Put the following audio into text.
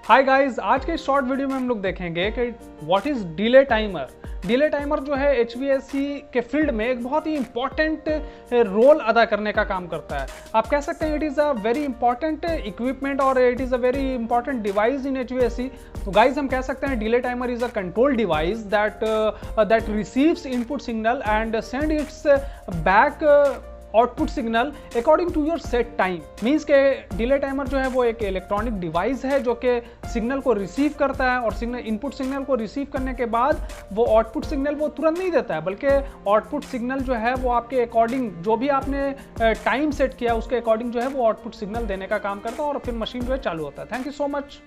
Hi guys, आज के इस शॉर्ट वीडियो में हम लोग देखेंगे कि what is delay timer. Delay timer जो है HVAC के फील्ड में एक बहुत ही इंपॉर्टेंट रोल अदा करने का काम करता है। आप कह सकते हैं it is a very important equipment और it is a very important device in HVAC। तो गाइज हम कह सकते हैं delay timer is a control device that receives input signal and send its back output signal according to your set time. Means के delay timer जो है वो एक इलेक्ट्रॉनिक डिवाइस है जो कि सिग्नल को रिसीव करता है और सिग्नल इनपुट सिग्नल को रिसीव करने के बाद वो आउटपुट सिग्नल वो तुरंत नहीं देता है, बल्कि आउटपुट सिग्नल जो है वो आपके अकॉर्डिंग जो भी आपने टाइम सेट किया उसके अकॉर्डिंग जो है वो आउटपुट सिग्नल देने का काम करता है और फिर मशीन जो है चालू होता है। Thank you so much.